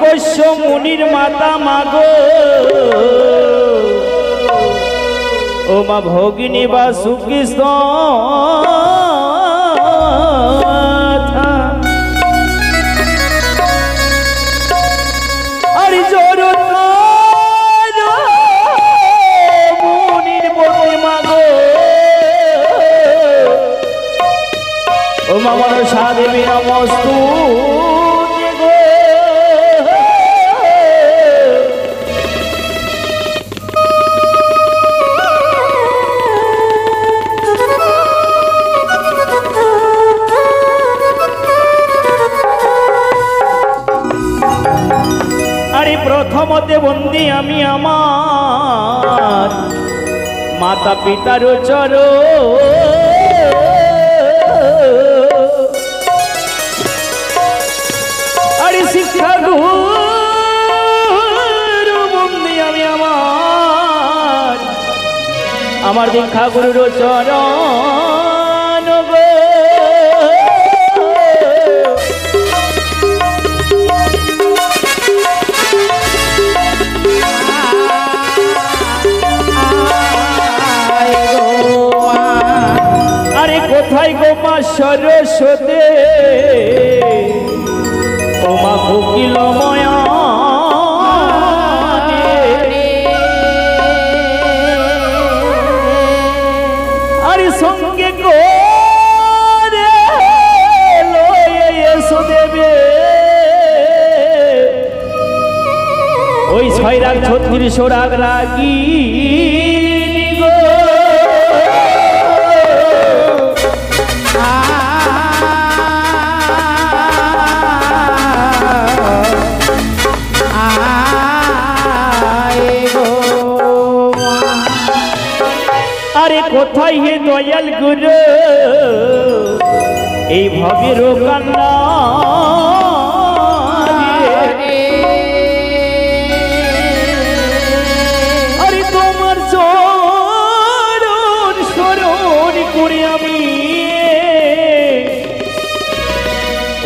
কৈশ্য মুনির মাতা মাগো ও মা ভগিনী বাসুকৃষ্ণ আর জোর মুনির বনে মাগো ও মা মনসা দেবী নমস্তু প্রথমতে বন্দি আমি আমার মাতা পিতার চরণ আরে শিক্ষা গুরু বন্দি আমি আমার দীক্ষা গুরুর চরণ গো কোথায় গো মা সরস্বতী ও মা কোকিল ময়া আরে সঙ্গে করে লয়ে এসো দেবে ওই 6 রাগ 36 রাগ রাগি কোথায় হে দয়াল গুরু এই ভবের কান্না আরে তোমার চরণ স্মরণ করে আমি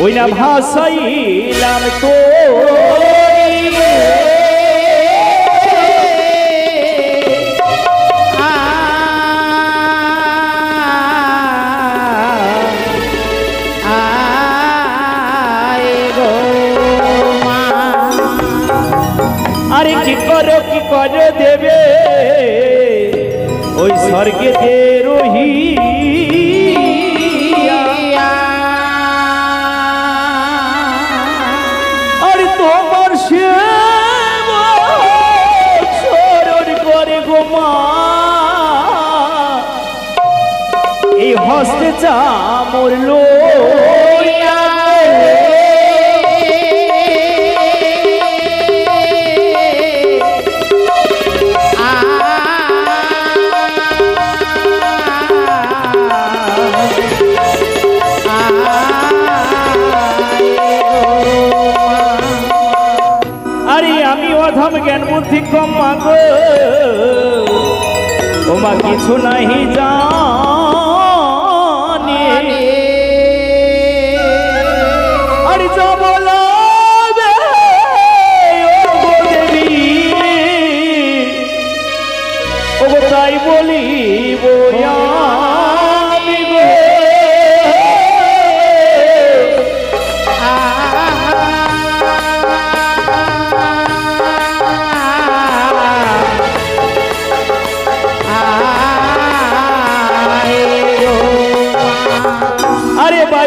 ওই না ভাসাইলাম তো কি করে দেবে ওই স্বর্গেতে রহি আর তোমার স্মরণ করে গো মা এই হস্তে চামর লো অধম জ্ঞান বুদ্ধি কম মাগো ও মা কিছু নাহি জানি আরে বলা দেবী ও তাই বলি বয়া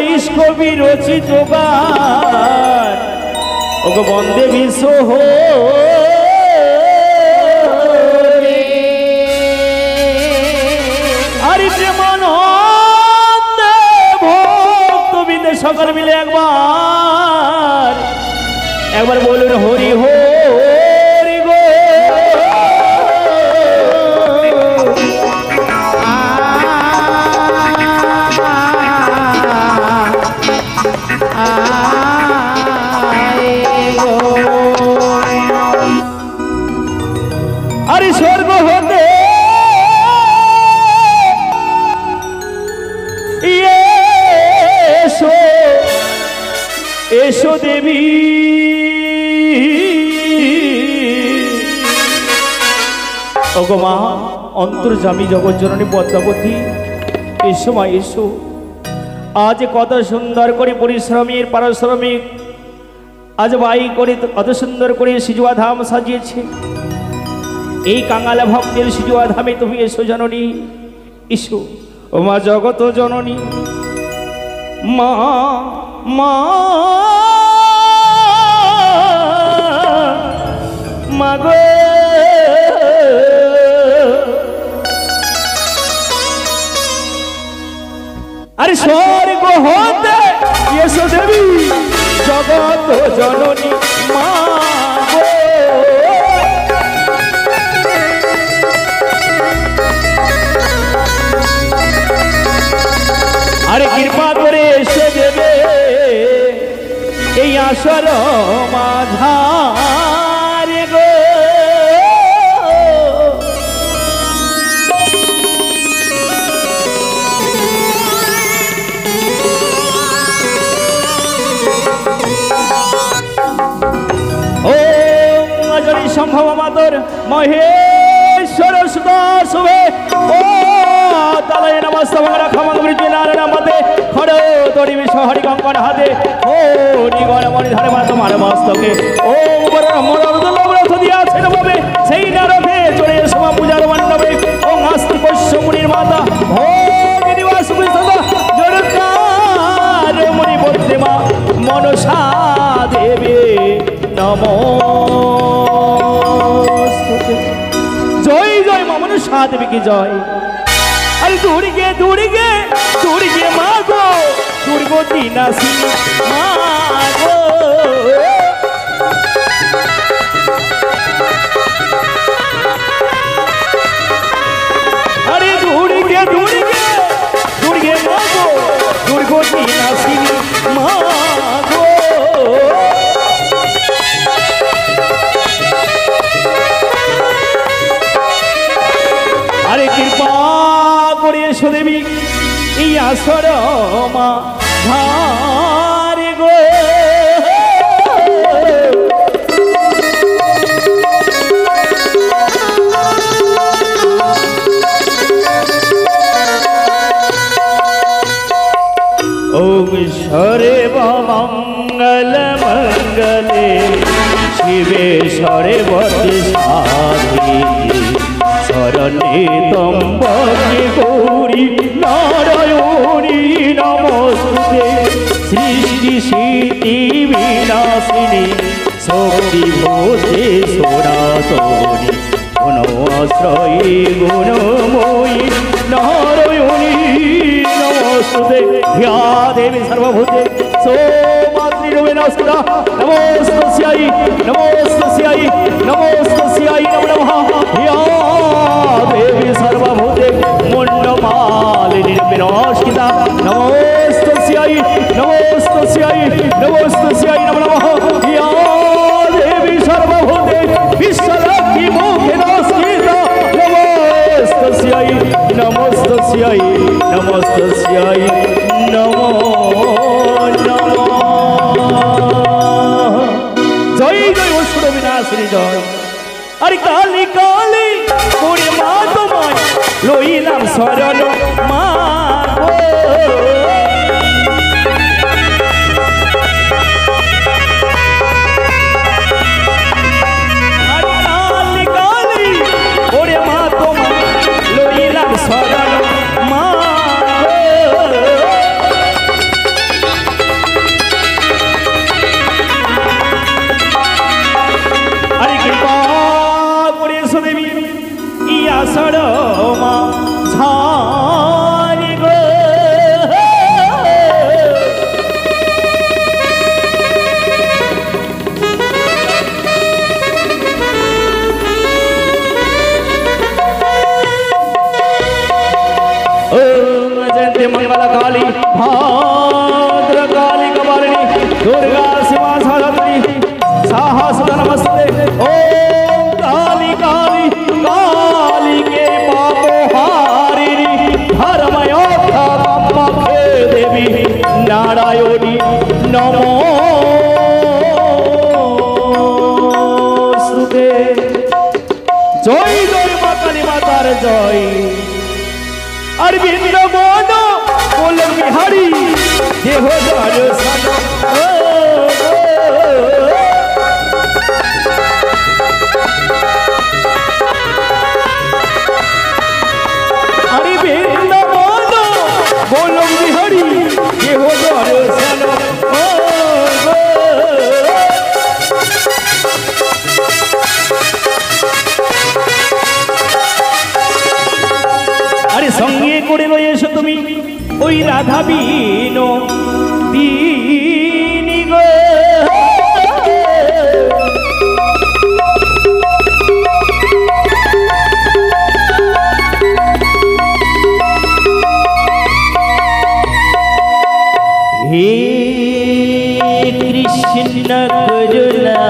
বাইশ কবি রচিত গান ওগো বন্দে বিশ্ব হো আরে প্রেমানন্দে ভক্ত বিন্দে সকল মিলে একবার বলুন হরি হো স্বর্গ হতে এসো এসো দেবী ওগো মা অন্তর্যামী জগজ্জননী পদ্মাবতী, এসো মা এসো। আজ কত সুন্দর করে পরিশ্রমের পারিশ্রমিক আজ বাই করে কত সুন্দর করে সিজুয়া ধাম সাজিয়েছে। এই কাঙালা ভক্তের সিজুয়া ধামে তুমি এসো জননী, এসো ও মা জগত জননী। মা মা মাগো আরে স্বর্গ হতে এসো দেবী জগত জননী মা গো। আরে কৃপা করে এসে দেবে এই আসর মাঝারে গো। সম্ভব মাতর মহেশ্বর সুদা শুভে ও তালাই নমস্তমরা খমঙ্গরি জেলার মতে খড় তড়ি বিশহরি কঙ্কণ হাতে ও নিগণ মনি ধারে মা তোমার মস্তকে ও বড় মরদ দিয়াছেন ভাবে সেই নারদে চড়ে সমা পূজার মণ্ডপে ও আস্তি পশ্য মুনির মাতা ভোগ নিবাস বিসদা জড়কার মুনি বলতে মা মনসা দেবে নমো। জয় জয় মা মনসা দেবী কি জয়। আরে দুর্গে দুর্গে দুর্গে মা গো দুর্গতি নাসিনী মা গো। আরে দুর্গে দুর্গে দুর্গে মা গো দুর্গতি নাসিনী মা গো। আরে কৃপা করে এসো দেবী এই আসর মা ধারে গো। ওম সরে মঙ্গল মঙ্গলে শিবে সরে বতে সাধি শরণে তম্বকে গৌরী নারায়ণী নমস্তুতে সৃষ্টি সিদ্ধি বিনাশিনী শক্তি ভূতে সনাতনী গুণ আশ্রয়ী গুণময়ী নারায়ণী নমস্তুতে ह्या देवी सर्वभूते सोमात्रिरूपे नमस्कृता नमोस्तस्यै नमोस्तस्यै नमोस्तस्यै नमो नमः ह्या देवी सर्वभूते मुण्डमालिनी विनाशिता नमोस्तस्यै नमोस्तस्यै नमोस्तस्यै नमो नमः ह्या देवी सर्वभूते विश्वलक्ष्मी मुखे नास्किता नमोस्तस्यै नमोस्तस्यै नमोस्तस्यै नमो नमः। जय जय असुर विनाशिनी जय। अरे काली काली मोरे मा তোমায় লইলাম শরণ মা গো। আরে কালি কালি মোরে মা তোমায় লইলাম শরণ মা গো। আরে কৃপা করে এসো দেবী ইয়া আসর মা ঝারি গো। ओम जयंती मंगल काली भद्र काली कपालिनी दुर्गा शिवा साधत्री साहस्र नमस्ते। ओम काली काली काली के पापो हारिणी धर्मयोद्धा कम्मखे देवी नारायणी नमोस्तुते। जय जय माता কালী মাতার জয়। আর বৃন্দাবন বল বিহারী দেহ দর্শন আরে বৃন্দাবন বল বিহারী দেহ দর্শন। আরে সঙ্গে করে রয়েছো তুমি ওই রাধা বিনো দিনী গো। হে কৃষ্ণ করুণা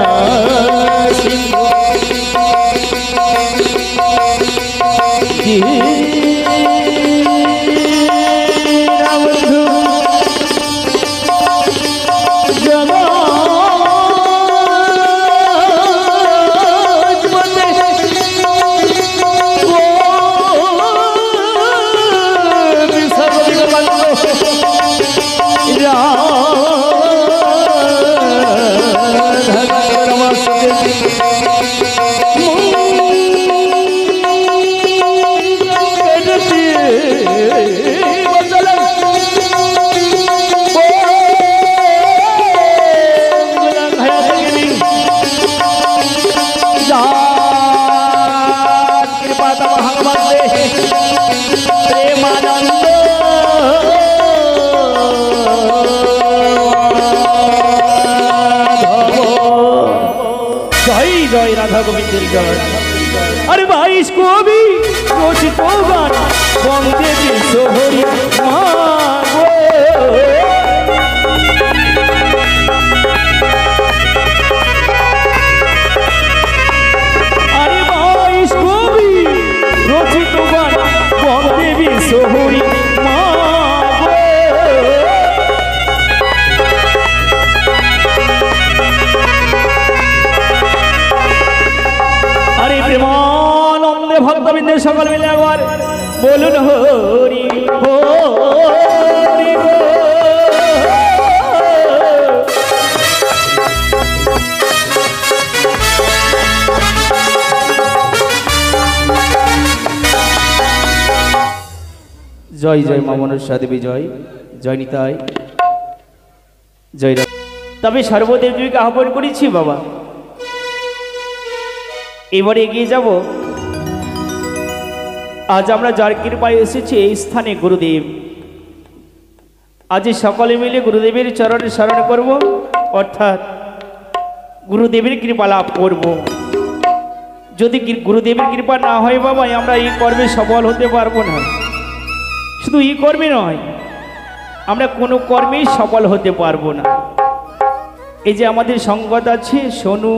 अरे बाईस को भी रोज को गाना बंदे विश्व हरि मांगो। अरे बाईस को भी रोज को गाना बंदे विश्व हरि मांगो। अरे प्रेमानंदे भक्तबिंदे सकल मिले एक बार बोलुन हरि हरि गो। जय जय मा मनसा देवी जय जय निताई जय। तबे सर्वदेवजीके आह्वान करेছি बाबा। এবারে এগিয়ে যাব। আজ আমরা যার কৃপায় এসেছি এই স্থানে গুরুদেব। আজ সকলে মিলে গুরুদেবের চরণে শরণ করব, অর্থাৎ গুরুদেবের কৃপা লাভ করব। যদি গুরুদেবের কৃপা না হয় বাবা, আমরা এই কর্মে সফল হতে পারবো না। শুধু এই কর্মে নয়, আমরা কোনো কর্মেই সফল হতে পারবো না। এই যে আমাদের সঙ্গত আছে, সোনু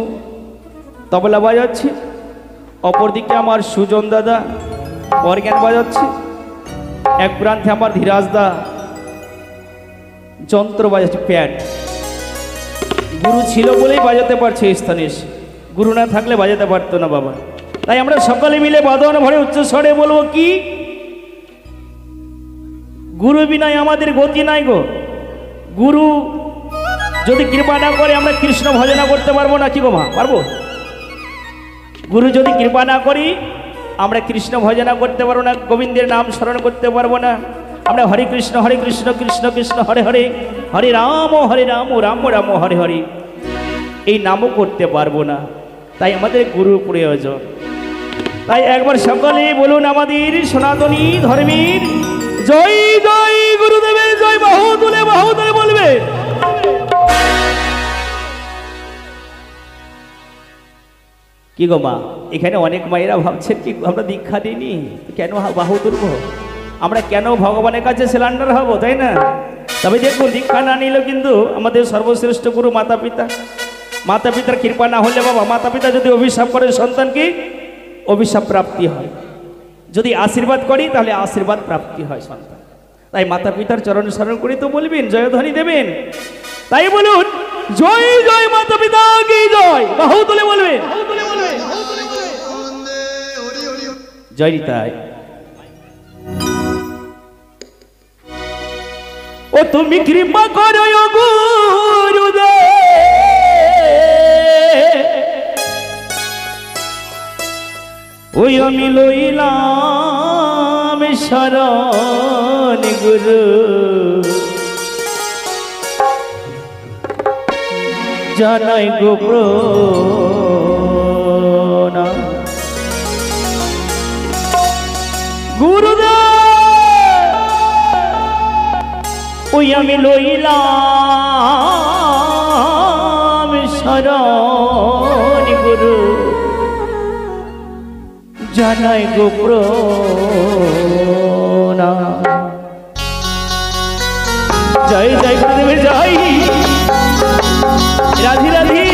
তবলা বাজাচ্ছে, অপরদিকে আমার সুজন দাদা অর্গান বাজাচ্ছে, এক প্রান্তে আমার ধীরাজ দা যন্ত্র বাজাচ্ছে, প্যাড। গুরু ছিল বলেই বাজাতে পারছে এই স্থানে এসে, গুরু না থাকলে বাজাতে পারতো না বাবা। তাই আমরা সকলে মিলে বাদন ভরে উচ্চ স্বরে বলবো কি, গুরু বিনায় আমাদের গতি নাই গো। গুরু যদি কৃপা না করে আমরা কৃষ্ণ ভজনা করতে পারবো না, কি গো মা, পারবো? গুরু যদি কৃপা না করি আমরা কৃষ্ণ ভজনা করতে পারবো না, গোবিন্দের নাম স্মরণ করতে পারবো না। আমরা হরে কৃষ্ণ কৃষ্ণ কৃষ্ণ হরে হরে, হরে রাম রাম রাম হরে হরে এই নামও করতে পারবো না। তাই আমাদের গুরু প্রয়োজন। তাই একবার সকলে বলুন আমাদের সনাতনী ধর্মের জয় জয়, গুরুদেবের জয়, বাহু তুলে বলবে। কি গো মা, এখানে অনেক মায়েরা ভাবছেন কি আমরা দীক্ষা দিইনি, কেন বাহু তুলবো, আমরা কেন ভগবানের কাছে সিলিন্ডার হব, তাই না? তবে দেখুন, দীক্ষা না নিলেও কিন্তু আমাদের সর্বশ্রেষ্ঠ গুরু মাতা পিতা। মাতা পিতার কৃপা না হলে বাবা, মাতা পিতা যদি অভিশাপ করে সন্তানকে, অভিশাপ প্রাপ্তি হয়। যদি আশীর্বাদ করি তাহলে আশীর্বাদ প্রাপ্তি হয় সন্তান। তাই মাতা পিতার চরণ শরণ করি তো বলবেন, জয়ধ্বনি দেবেন। তাই বলুন জয় জয় মাতা পিতা কি জয়, বাহু তুলে বলবেন। জয় নিতাই। ও তুমি কৃপা করো গুরুদেব, ওই আমি লইলাম শরণ গুরু, জানাই গো প্রণাম গুরুদেব, ওই আমি লইলাম শরণ গুরু, জানাই গো প্রণাম। জয় জয় গুরুদেবের জয়। রাধি রাধি।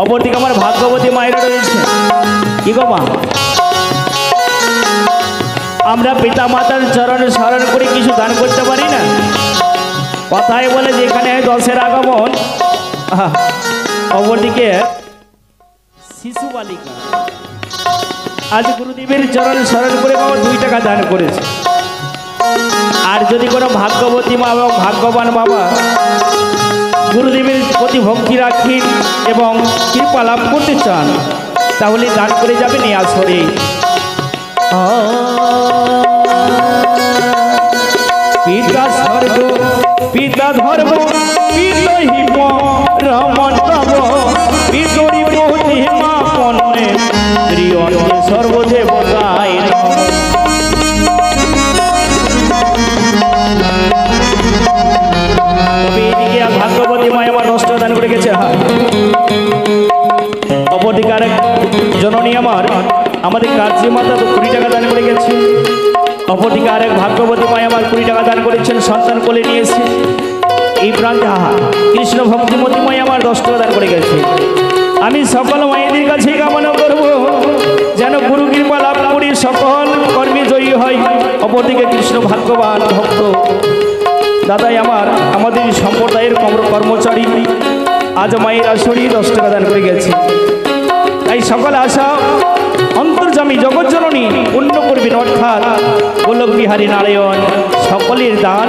অপরদিকে আমার ভাগ্যবতী মায়েরা রয়েছে। কি গো মা, আমরা পিতা মাতার চরণে স্মরণ করে কিছু দান করতে পারি না? কথায় বলে যেখানে দশের আগমন, অপরদিকে শিশু বালিকা আজ গুরুদেবের চরণে স্মরণ করে বাবা 2 টাকা দান করেছে। আর যদি কোনো ভাগ্যবতী মা এবং ভাগ্যবান বাবা গুরুদেবের প্রতি ভক্তি রাখেন এবং কৃপা লাভ করতে চান, তাহলে দান করে যাবেন এই আসরে। পিতা স্বর্গ পিতা ধর্ম পিতহিম রমণ তব পিতরি প্রতিমা পণ্যে সর্বদেবতায় সন্তানই আমার আমাদের কার্যে মাতা তো 20 টাকা দান করে গেছে। অপরদিকে আরেক ভাগ্যবতী মাই আমার 20 টাকা দান করেছেন, সন্তান কোলে নিয়েছে। এই প্রান্তে কৃষ্ণ ভক্তিমতী মাই আমার 10 টাকা দান করে গেছে। আমি সকল মায়েদের কাছে কামনা করব যেন গুরু কৃপা লাভ করি, সকল কর্মে জয়ী হয়। অপরদিকে কৃষ্ণ ভাগ্যবান ভক্ত দাদাই আমার আমাদের সম্প্রদায়ের কর্মচারী আজ মায়ের আসরি 10 টাকা দান করে গেছে। তাই সকল আশা অন্তর্যামী জগৎজননী পূর্ণ করবেন, অর্থাৎ গোলক বিহারী নারায়ণ সকলের দান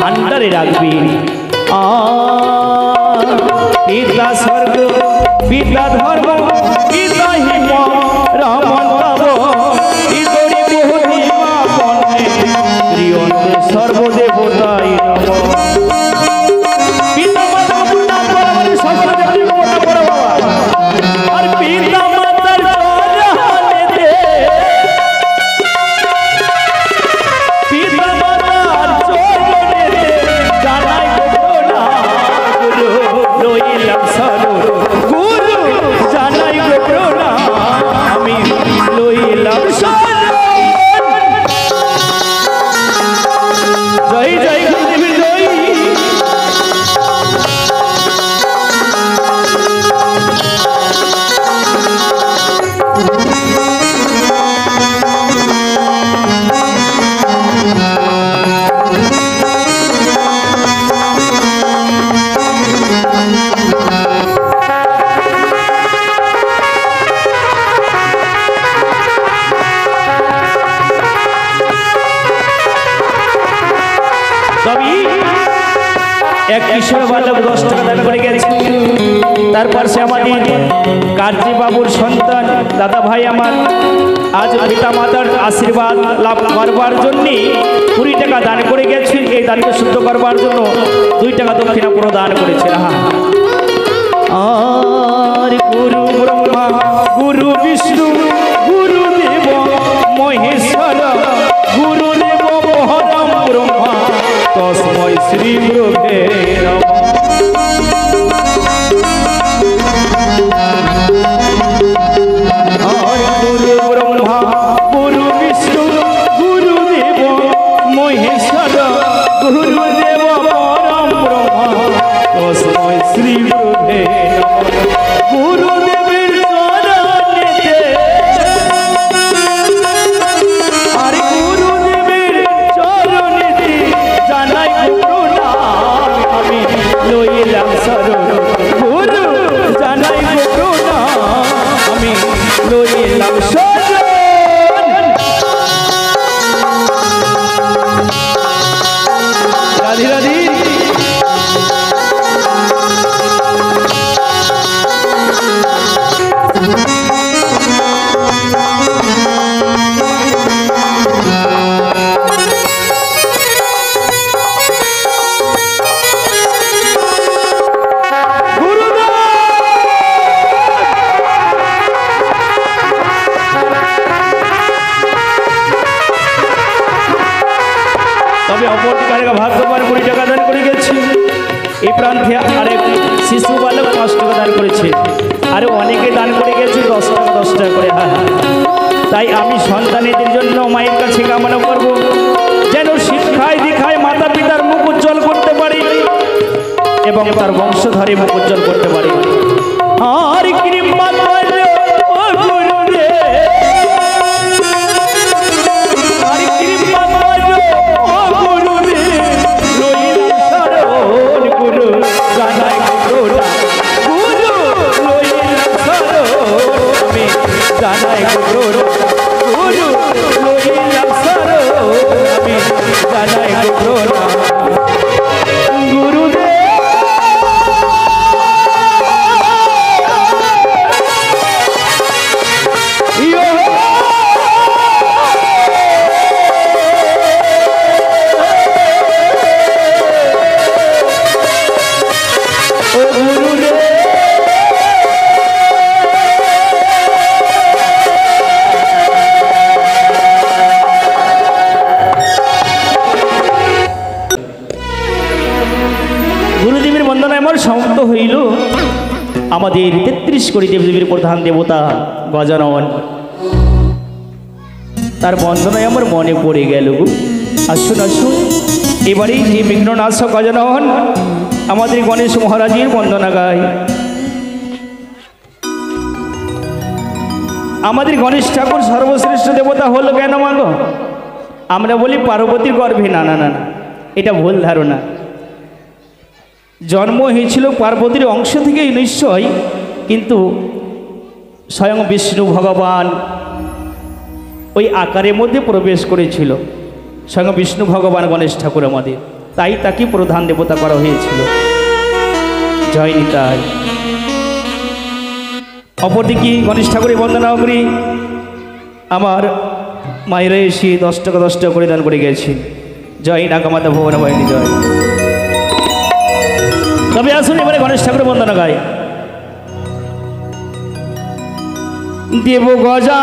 ভান্ডারে রাখবেন। পিতা স্বর্গ পিতা ধর্ম পিতা হিম রাম সর্বদেবতাই এক কিশোর বালক 10 টাকা দান করে গেছে। তারপর সে আমাদের কার্যে বাবুর সন্তান দাদা ভাই আমার আজ পিতা মাতার আশীর্বাদ লাভ করবার জন্য 20 টাকা দান করে গেছে। এই দানকে শুদ্ধ করবার জন্য 2 টাকা দক্ষিণা প্রদান করেছে। আর গুরু ব্রহ্মা গুরু বিষ্ণু গুরু দেব মহেশ্বর গুরুদেব পরম ব্রহ্মা তস্মৈ শ্রী গুরুবে নমঃ। গুরু ব্রহ্মা গুরু বিষ্ণু গুরুদেব মহেশ্বর গুরুদেব পরম ব্রহ্মা তস্মৈ শ্রী গুরুবে নমঃ। গুরুদেবের চরণেতে আর গুরুদেবের চরণেতে জানাই প্রণাম আমি লইলাম শরণ। গুরু জানাই প্রণাম আমি লইলাম শরণ। রাধে রাধে। তবে অপরদিকে ভাগ্যবান 20 টাকা দান করে গেছে। এই প্রান্তে আরেক শিশু বালক 5 টাকা দান করেছে। আরো অনেকে দান করে গেছে 10 টাকা 10 টাকা করে। তাই আমি সন্তানেদের জন্য মায়ের কাছে কামনা করব যেন শিক্ষায় দীক্ষায় মাতা পিতার মুখ উজ্জ্বল করতে পারে এবং তার বংশধরে মুখ উজ্জ্বল করতে পারে। আর কৃপা করো ও গুরুদেব, আর কৃপা করো ও গুরুদেব, লইলাম শরণ গুরু জানাই প্রণাম। গুরু লইলাম শরণ আমি জানাই প্রণাম। গুরু লইলাম শরণ আমি জানাই প্রণাম। গুরুদেব গুরুদেবের বন্দনায় আমার সমাপ্ত হইল। আমাদের 33 কোটি দেবদেবীর প্রধান দেবতা গজানন, তার বন্দনায় আমার মনে পড়ে গেল। আসুন আসুন, এবারেই যে বিঘ্ননাশক গজানন আমাদের গণেশ মহারাজের বন্দনা গায়। আমাদের গণেশ ঠাকুর সর্বশ্রেষ্ঠ দেবতা হলো কেন মাগো? আমরা বলি পার্বতীর গর্ভে। না না না না, এটা ভুল ধারণা। জন্ম হয়েছিল পার্বতীর অংশ থেকেই নিশ্চয়, কিন্তু স্বয়ং বিষ্ণু ভগবান ওই আকারের মধ্যে প্রবেশ করেছিল। স্বয়ং বিষ্ণু ভগবান গণেশ ঠাকুর আমাদের, তাই তাকে প্রধান দেবতা করা হয়েছিল। জয় নিতাই। অপরদিকে গণেশ ঠাকুরের বন্দনা করি। আমার মায়েরা এসে 10 টাকা 10 টাকা করে দান করে গেছে। জয় নাগমাতা ভুবন বাহিনী জয়। তবে আসুন এবারে গণেশ ঠাকুরের বন্দনা গায়। দেব গজা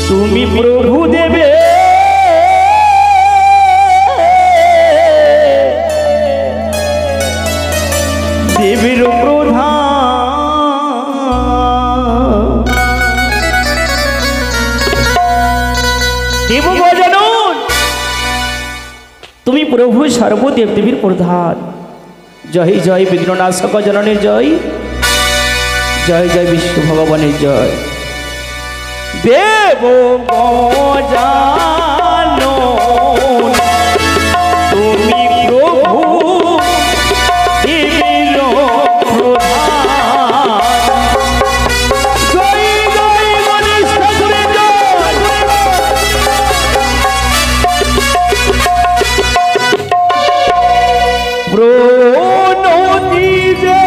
তুমি প্রভু দেবে দেবীর প্রধান, দেব গজানন তুমি প্রভু সর্বদেব দেবীর প্রধান। জয় জয় বিঘ্ননাশক গজাননের জয়, জয় জয় বিষ্ণু ভগবানের জয়। দেব গজানন তুমি প্রভু দেবীর প্রধান। জয় জয় গণেশ ঠাকুরের জয়। প্রণতি যে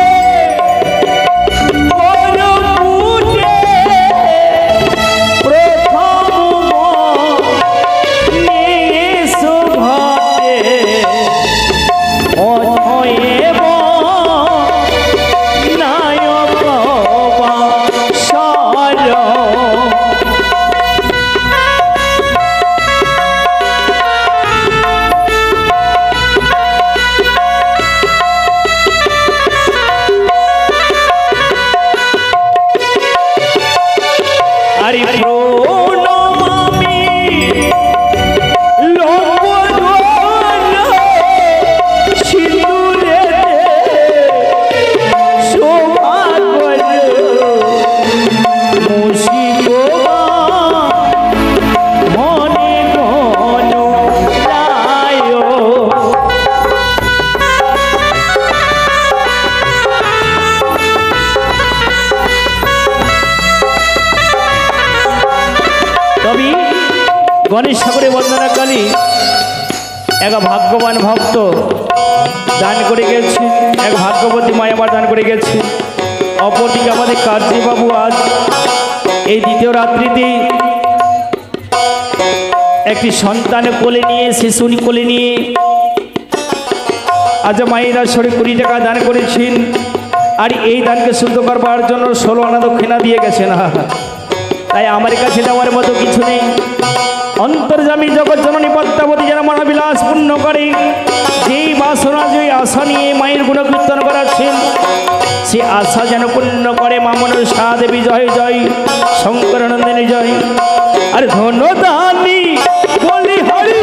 গণেশ ঠাকুরের বন্দনা কালী এক ভাগ্যবান ভক্ত দান করে গেছে, এক ভাগ্যবতী মায়া আমার দান করে গেছে। অপরদিকে আমাদের কার্যবাবু আজ এই দ্বিতীয় রাত্রিতে একটি সন্তান কোলে নিয়ে, শিশু কোলে নিয়ে আজ মায়ের আসরে 20 টাকা দান করেছেন। আর এই দানকে শুদ্ধ করবার জন্য 16 আনা দক্ষিণা দিয়ে গেছেন। তাই আমার কাছে দেওয়ার মতো কিছু নেই। অন্তর্যামী জগৎ জননী পদ্মাবতী যেন মনোবিলাস পূর্ণ করে, যেই বাসনা যে আশা নিয়ে মায়ের গুণকীর্তন করাচ্ছেন, সে আশা যেন পূর্ণ করে। মা মনসা দেবী জয় জয়, শঙ্কর নন্দিনী জয়। আর ধন্যদানি বলি হরি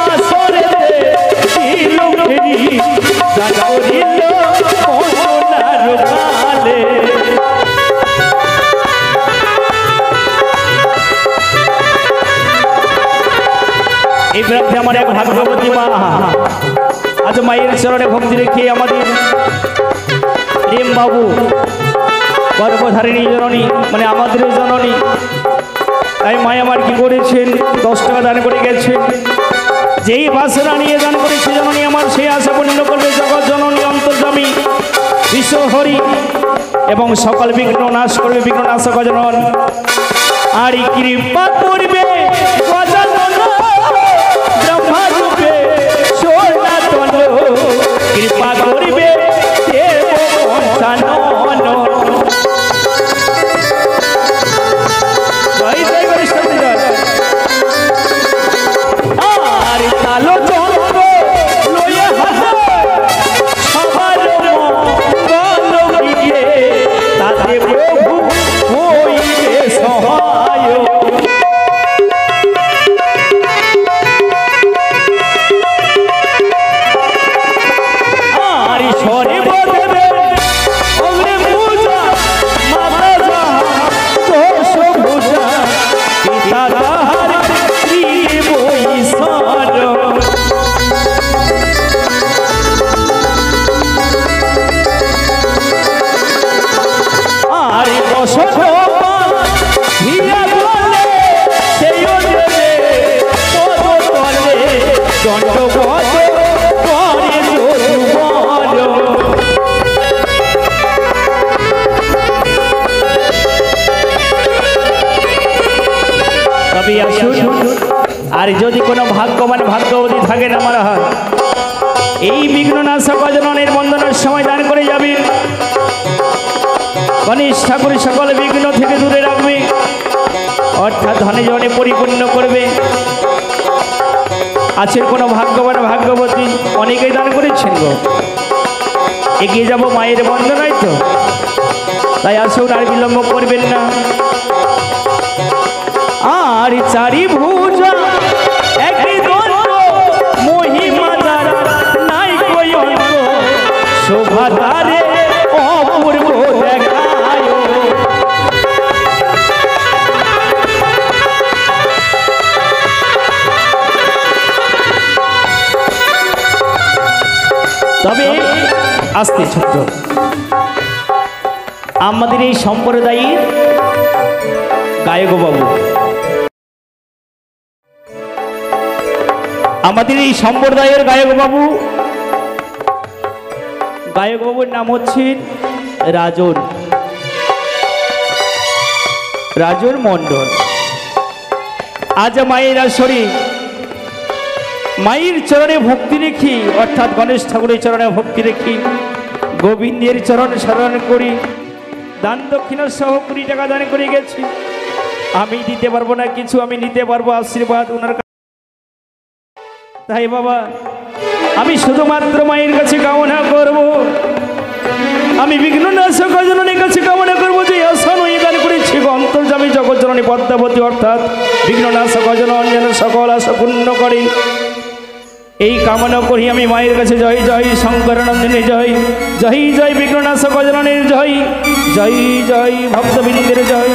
আসরে এই প্রার্থে আমার এক ভাগ্যবতী মা আজ মায়ের চরণে ভক্তি রেখে আমাদের প্রেম বাবু গর্ভধারিণী জননী, মানে আমাদের জননী, তাই মায় আমার কি করেছেন 10 টাকা দান করে গেছেন। যেই বাসনা নিয়ে দান করেছে জননী আমার, সেই আশা পূর্ণ করবে জগৎ জননী অন্তর্যামী বিশ্বহরি, এবং সকল বিঘ্ন নাশ করবে বিঘ্ননাশক গজানন। আর কৃপা করবে গজানন ব্রহ্মরূপে সনাতন, কৃপা করবে দেব গজানন। জয় জয় গণেশ ঠাকুর জয়। তবে আসুন আর যদি কোনো ভাগ্যবান ভাগ্যবতী থাকেন আমার হাত এই বিঘ্ননাশক অজননের বন্দনার সময় দান করে যাবেন। গণেশ ঠাকুর সকল বিঘ্ন থেকে দূরে রাখবে, অর্থাৎ ধনে জনে পরিপূর্ণ করবে। আছেন কোনো ভাগ্যবান ভাগ্যবতী, অনেকেই দান করেছেন গো, এগিয়ে যাব মায়ের বন্দনায় তো, তাই আসুন আর বিলম্ব করবেন না। আর চারি ভুজা একই দণ্ড মহিমা দ্বারা নাই কই অন্ত, শোভা তারে অপূর্ব দেখায়। তবে আসতে ছোট্ট আমাদের এই সম্প্রদায়ের গায়ক বাবু, আমাদের এই সম্প্রদায়ের গায়ক বাবুর নাম হচ্ছে রাজন মণ্ডল। আজ মায়ের আসরে মায়ের চরণে ভক্তি রেখি, অর্থাৎ গণেশ ঠাকুরের চরণে ভক্তি রেখি, গোবিন্দের চরণ স্মরণ করি, দান দক্ষিণা সহ 20 টাকা দান করে গেছি। আমি দিতে পারবো না কিছু, আমি নিতে পারবো আশীর্বাদ ওনার। তাই বাবা আমি শুধুমাত্র মায়ের কাছে কামনা করব, আমি বিঘ্ননাশক অজননের কাছে কামনা করবো যে আসন ওই দান করেছি অন্তর্যামী জগজ্জননী পদ্মাবতী, অর্থাৎ বিঘ্ননাশক অজনন যেন সকল আশা পূর্ণ করে, এই কামনা করি আমি মায়ের কাছে। জয় জয় শঙ্করানন্দিনী জয়, জয় জয় বিঘ্ননাশক অজননের জয়, জয় জয় ভক্তবৃন্দের জয়।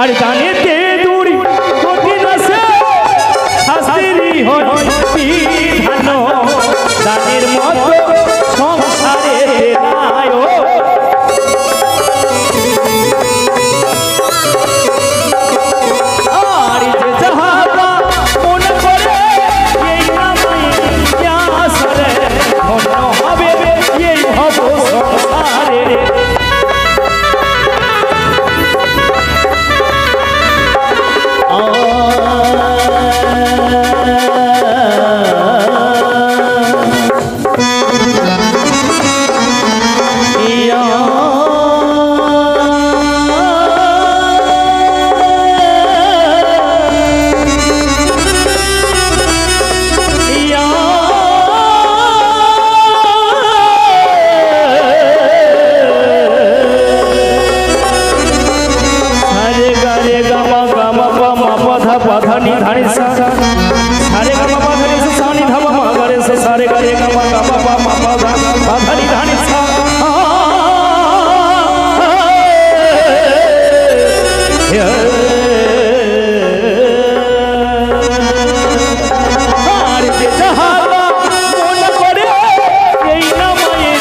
আর দানেতে দূর গতিনাশে শাস্ত্রী হয় বিধান, দানের মতো সংসারে নাই। আর যে যাহারা মনে করে এই নামে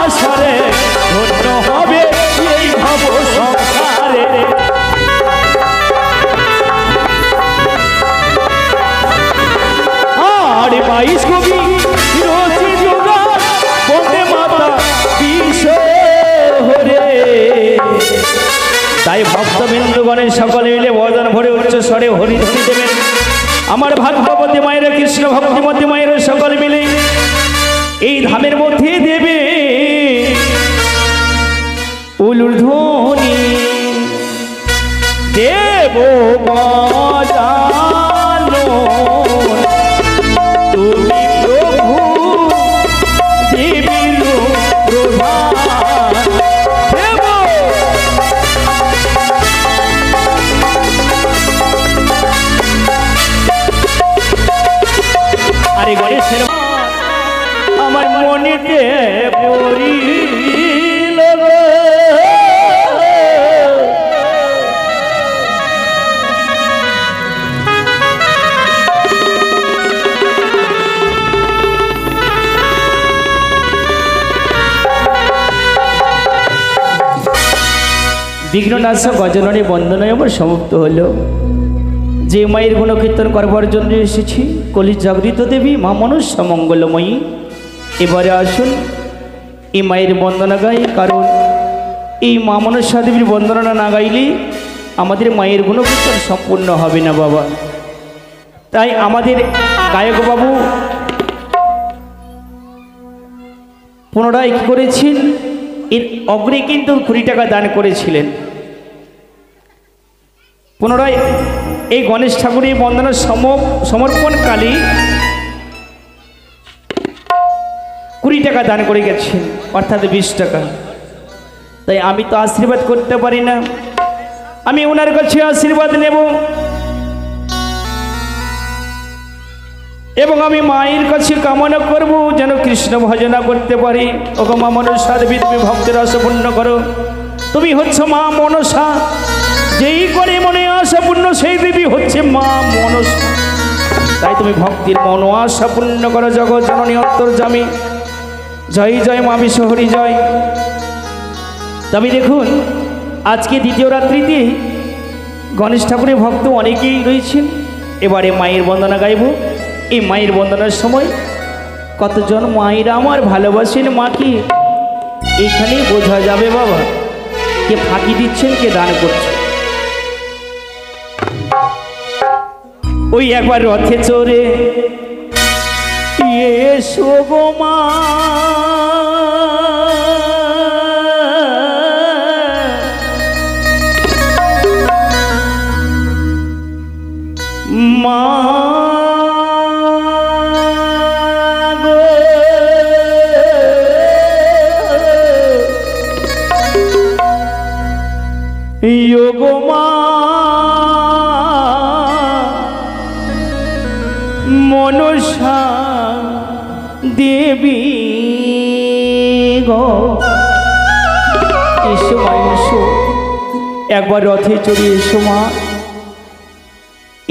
আসরে ধন্য হবে এই ভব সংসারে। তাই ভক্তবিন্দুগণের সকলে মিলে বদন ভরে উচ্চ স্বরে হরিধ্বনি দেবেন। আমার ভাগ্যবতী মায়ের, কৃষ্ণ ভক্তিমতী মায়ের সকলে মিলে এই ধামের মধ্যে দেবে উলুর ধ্বনি দেব বাজানো, তুমি প্রভু দেবীর প্রধান দেব। আরে গণেশের আমার মনেতে পড়িল বিঘ্ননাশক গজননী বন্দনায় আমার সমাপ্ত হলো। যে মায়ের গুণকীর্তন করবার জন্য এসেছি, কলি জাগৃত দেবী মা মনসা মঙ্গলময়ী, এবারে আসুন এই মায়ের বন্দনা গাই। কারণ এই মা মনসা দেবীর বন্দনা না গাইলে আমাদের মায়ের গুণকীর্তন সম্পূর্ণ হবে না বাবা। তাই আমাদের গায়ক বাবু পুনরায় কি করেছেন, এর অগ্রে কিন্তু 20 টাকা দান করেছিলেন। পুনরায় এই গণেশ ঠাকুরের বন্দনা সমর্পণকালী 20 টাকা দান করে গেছেন, অর্থাৎ 20 টাকা। তাই আমি তো আশীর্বাদ করতে পারি না, আমি ওনার কাছে আশীর্বাদ নেব এবং আমি মায়ের কাছে কামনা করব যেন কৃষ্ণ ভজনা করতে পারি। ওগো মা মনসা দেবী, তুমি ভক্তের আশা পূর্ণ করো। তুমি হচ্ছে মা মনসা, যেই করে মনে আশা পূর্ণ সেই দেবী হচ্ছে মা মনসা। তাই তুমি ভক্তির মন আশা পূর্ণ করো। জগৎ জননী অন্তর্যামী, জয় জয় মা বিশ্বহরি জয়। তবে দেখুন, আজকে দ্বিতীয় রাত্রিতে গণেশ ঠাকুরের ভক্ত অনেকেই রয়েছেন। এবারে মায়ের বন্দনা গাইব। এই মায়ের বন্দনার সময় কতজন মায়েরা আমার ভালোবাসেন মাকে এখানেই বোঝা যাবে বাবা, কে ফাঁকি দিচ্ছেন, কে দান করছেন। ওই একবার রথে চড়ে এসো গো মা, মা গো গো মা মনসা দেবী গো, এসো মা এসো, একবার রথে চড়ে এসো মা।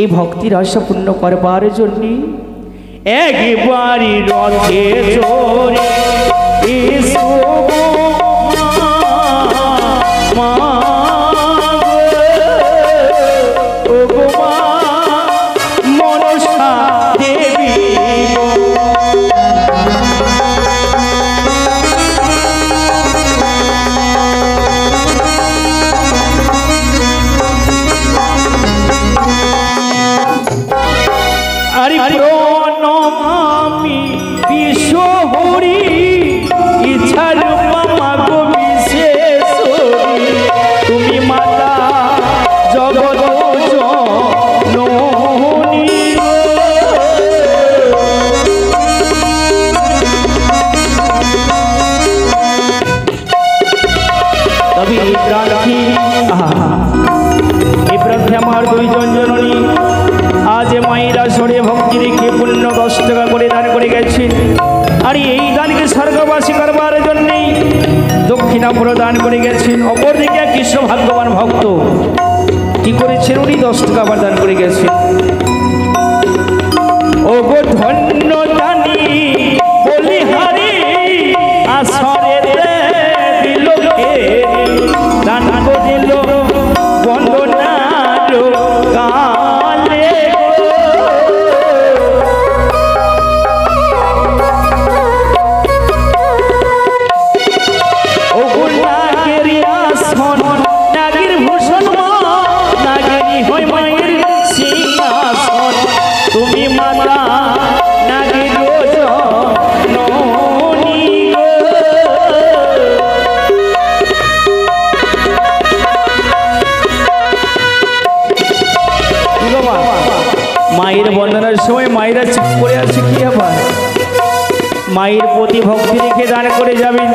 এই ভক্তির আশা পূর্ণ করবার জন্যে একবারই রথে চড়ে এসো মা, ও গো মা মনসা দেবী। আরে প্রণমামি বিশ্বহরি, ইচ্ছার মামা গো বিশেষরি, তুমি মাতা জগৎ জননী। তবে এই প্রার্থী আমার 2 জন জননী আজ মায়েরা সরে ভক্তি রেখে পূর্ণ 10 টাকা করে দান করে গেছে। আর এই দানকে স্বর্গবাসী করবার জন্যেই দক্ষিণা প্রদান করে গেছেন। অপরদিকে কৃষ্ণ ভাগ্যবান ভক্ত কি করেছেন, উনি 10 টাকা আবার দান করে গেছেন। ও গো ধন্য দানি বলিহারি, আসরে দিল দান করিল বন্দনার কালে। ও গো নাগের আসন, নাগের ভূষণ মা, নাগেরই হয় মায়ের সিংহাসন, তুমি মাতা নাগের জননী গো। মায়ের বন্দনার সময় মায়েরা চুপ করে আছে, কি আবার মায়ের প্রতি ভক্তি রেখে দান করে যাবেন।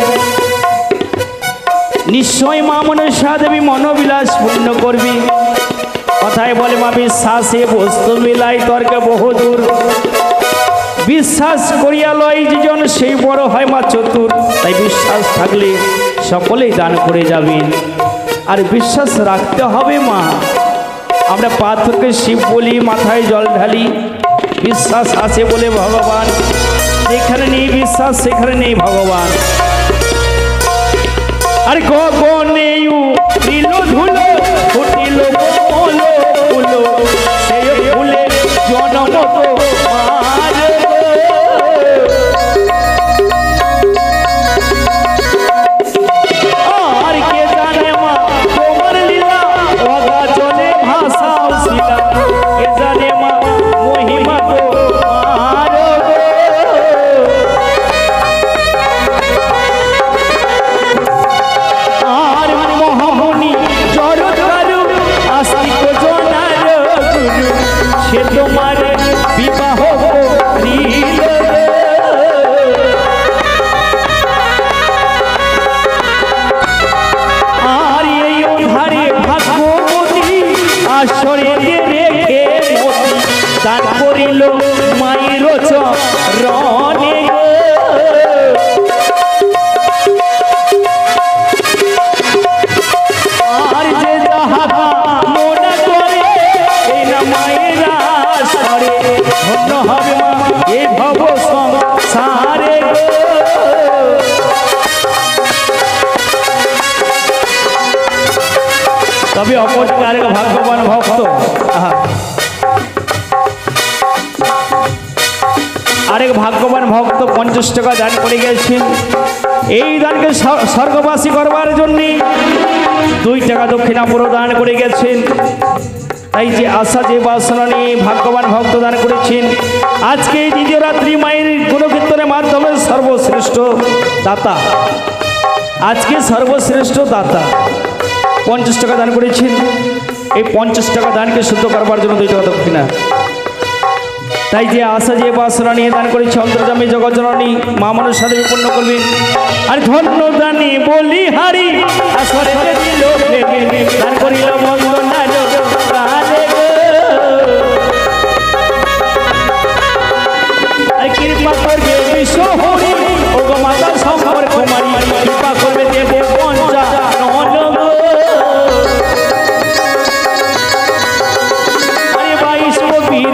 নিশ্চয় মা মনসা দেবী মনোবিলাস পূর্ণ করবি। কথায় বলে মা বিশ্বাসে বস্তু মিলাই তর্কে বহুদূর, বিশ্বাস করিয়া লয় যেজন সেই বড় হয় মা চতুর। তাই বিশ্বাস থাকলে সকলেই দান করে যাবেন, আর বিশ্বাস রাখতে হবে মা। আমরা পাথরকে শিব বলি, মাথায় জল ঢালি, বিশ্বাস আছে বলে ভগবান, যেখানে নেই বিশ্বাস সেখানে নেই ভগবান। আর গগনে উঠিল ধুলো, ফুটিল কোমল ফুলো, সেই ফুলে জনম তোমার। আর কে জানে মা তোমার লীলা অগাধ তবে অপরদিকে আরেক ভাগ্যবান ভক্ত আরেক ভাগ্যবান ভক্ত 50 টাকা দান করে গেছেন। এই দানকে স্বর্গবাসী করবার জন্য 2 টাকা দক্ষিণা পুরো দান করে গেছেন। তাই যে আশা যে বাসনা নিয়ে ভাগ্যবান ভক্ত দান করেছেন, আজকে এই দ্বিতীয় রাত্রি মায়ের গুণকীর্তনের মাধ্যমে সর্বশ্রেষ্ঠ দাতা, আজকে সর্বশ্রেষ্ঠ দাতা 50 টাকা দান করেছেন। এই 50 টাকা দানকে শুদ্ধ করবার জন্য 2 টাকা দক্ষিণা। তাই যে আশা যে বাসনা নিয়ে দান করেছে অন্তর্যামী জগজ্জননী মা মনসা দেবী পূর্ণ করবেন। আর ধন্য দানি বলি হারি আসরে দিল দান করিল বন্দনা প্রাণে গো। আর কৃপা করবে বিশ্ব হরি ও গো মাতা সম্পর কুমারী, কৃপা করবে দেব পঞ্চা নন গো। আরে 22 কবির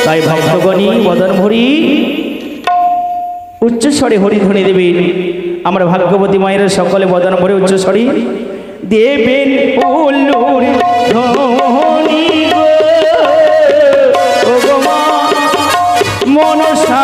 তাই ভক্তগণী বদন ভরি উচ্চস্বরে হরিধ্বনি দেবেন। আমরা ভাগ্যবতী মায়ের সকলে বদন ভরে উচ্চস্বরে দেবেন ধ্বনি গো মনসা